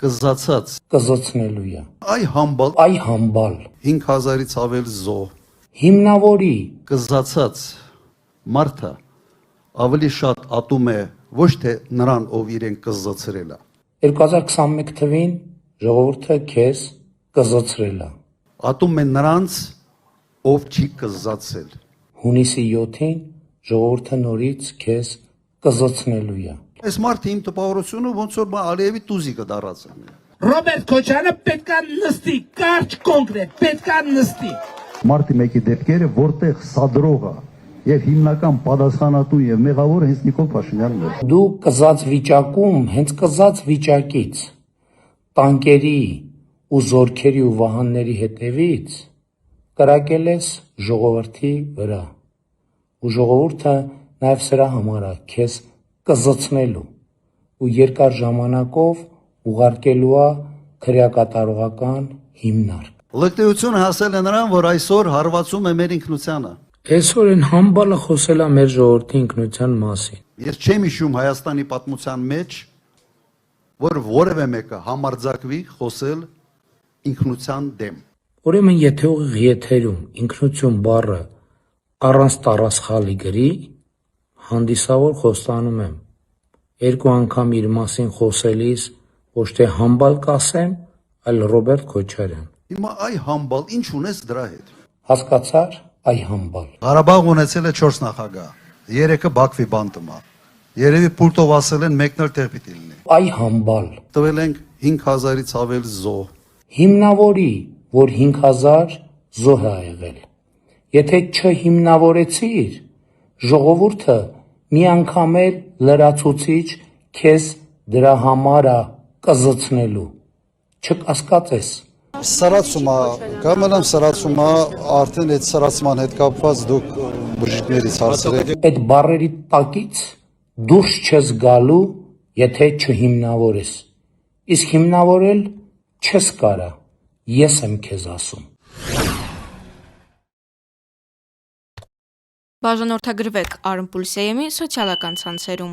կզացած, կզոցնելույա, այ համբալ, այ համբալ, 5000-ից ավել զոհ, հիմնավորի, կզացած մարդը ավելի շատ ատում է ոչ թե նրան, ով իրեն կզացրել է, 2021 թվին ժողովուրդը քեզ կզոցրել է, ատում է նրանց, ով չի կզացել, հունիսի 7-ին ժողովուրդը նորից քեզ կզոցնելույա, այս մարդը իմ տպավորությունը ոնց որ Ալիևի տուզիկը դարացան։ Ռոբերտ Քոչարյանը պետք է նստի, կարճ կոնկրետ, պետք է նստի։ Մարտի 1-ի դեպքերը, որտեղ սադրողը եւ հիմնական պատասխանատու եւ մեղավորը հենց Նիկոլ Փաշինյանն է։ դու կզած վիճակում, հենց կզած վիճակից, տանկերի ու զորքերի ու վահանների հետևից կրակել ես ժողովրդի վրա, ու ժողովուրդը նաև սրա համար է քեզ կզոցնելու ու երկար ժամանակով ուղարկելու է քրեակատարողական հիմնարկ։ Լկտիությունը հասել է նրան, որ այսօր հարվածում է մեր ինքնությանը։ Այսօր են համբալը խոսել է մեր ժողովրդի ինքնության մասին։ Ես չեմ հիշում Հայաստանի պատմության մեջ, որ որևէ մեկը համարձակվի խոսել ինքնության դեմ։ Ուրեմն եթե ուղիղ եթերում ինքնություն բառը առանց տառասխալի գրի, հանդիսավոր խոստանում եմ, երկու անգամ իր մասին խոսելիս ոչ թե համբալ կասեմ, այլ Ռոբերտ Քոչարյան։ Հիմա այ համբալ, ինչ ունես դրա հետ։ Հասկացար, այ համբալ։ Ղարաբաղ ունեցել է 4 նախագահ, 3-ը Բաքվի բանտում է։ Երևի պուլտով ասել են մեկն էլ տեղ պիտի լինի։ Այ համբալ։ Տվել ենք 5000-ից ավել զոհ։ Հիմնավորի, որ 5000 զոհ է եղել։ Եթե չհիմնավորեցիր, ժողովուրդը մի անգամ էլ լրացուցիչ քեզ դրա համար է կզոցնելու։ Չկասկածես։ Սրացում է, կամենամ սրացում է, արդեն այդ սրացման հետ կապված դուք բժիշկներից հարցրեք։ Այդ բառերի տակից դուրս չես գալու, եթե չհիմնավորես։ Իսկ հիմնավորել չես կարա, ես եմ քեզ ասում։ Բաժանորդագրվեք Armpulse-ի սոցիալական ցանցերում։